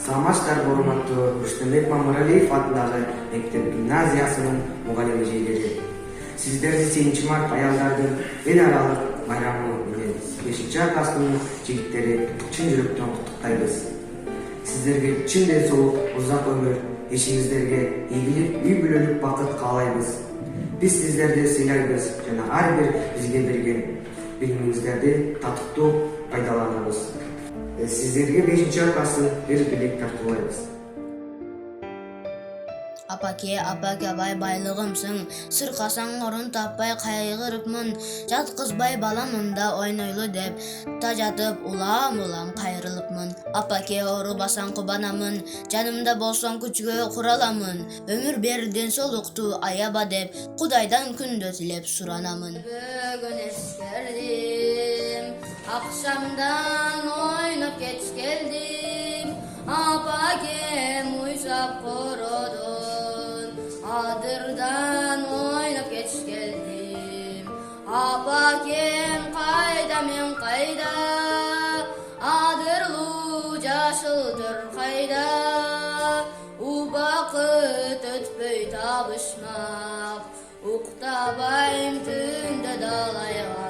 Саламатсыздар урматтуу Рүстембек Мамыралиев атындагы мектеп гимназиясынын мугалим эжелери. Сиздерди 8 март аялдардын эл аралык байрамы менен 5 класстын жигиттери чын жүрөктөн куттуктайбыз. Сиздерге чын ден соолук, узак өмүр, ишиңиздерге ийгилик, үй бүлөлүк бакыт каалайбыз. Биз сиздерди сыйлайбыз жана ар бир бизге берген билимиңиздерди татыктуу пайдаланабыз. Сиздерге 5 класстын бир билек тартуулайбыз. Апаке, бай байлыгымсың, сыркасаң орун таппай кайгырыпмын, жаткызбай баламында ойнойлу деп, тажатып улам кайрылыпмын. Апаке, оорубасаң кубанамын, жанымда болсоң күчкө кураламын, өмүр бер ден соолукту аяба деп, Кудайдан күндө тилеп суранамын. Бүгүн эскердим, акшамдан ойноп кеч келдим, апакем уйсап кородон, адырдан ойноп кеч келдим. Апакем кайда, мен кайда, адырлуу жашылдыр кайда, убакыт өтпөй табышмак, уктабайм түндө далайга.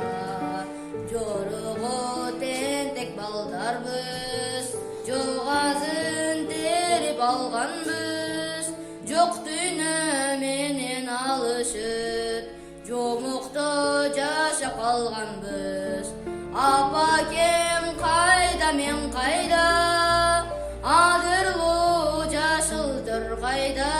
Жорого тентек балдарбыз, жогазын терип алганбыз, жок дүйнө менен алышып, жомукто жашап калганбыз. Апакем кайда, мен кайда, адырлуу жашылдыр кайда,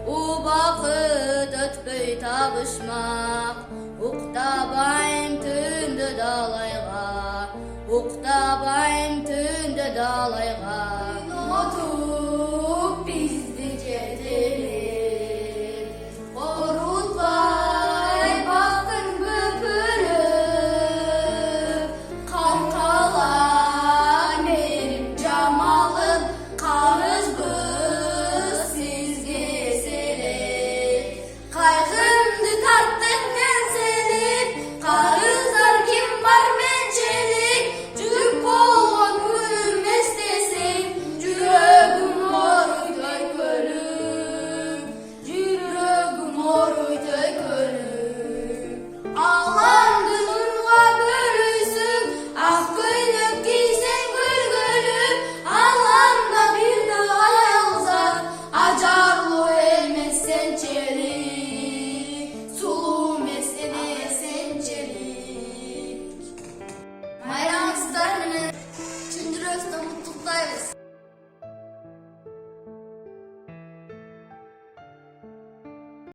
убакыт өтпөй табышмак, уктабайм түндө далайга, уктабайм түндө далайга. Отуп бизди жетелеп, корутпай бактың көпүрүп, камкала берип жамалып, карызбыз сизге эселеп. Кайгымды тарттың еңселеп, карыздар ким бар менчелик, жүк болгон күнүм эстесең, жүрөгүм ооруйтой көлүм, жүрөгүм ооруйтой көлүм. Алаңды нурга бөлөйсүң, ак көйлөк кийсең көлгөлүп, алаңда бир да аялзат, ажарлуу элмес сенчелик, сулуу эмес сенчелик. Майрамыңыздар менен чын жүрөктөн куттуктайбыз.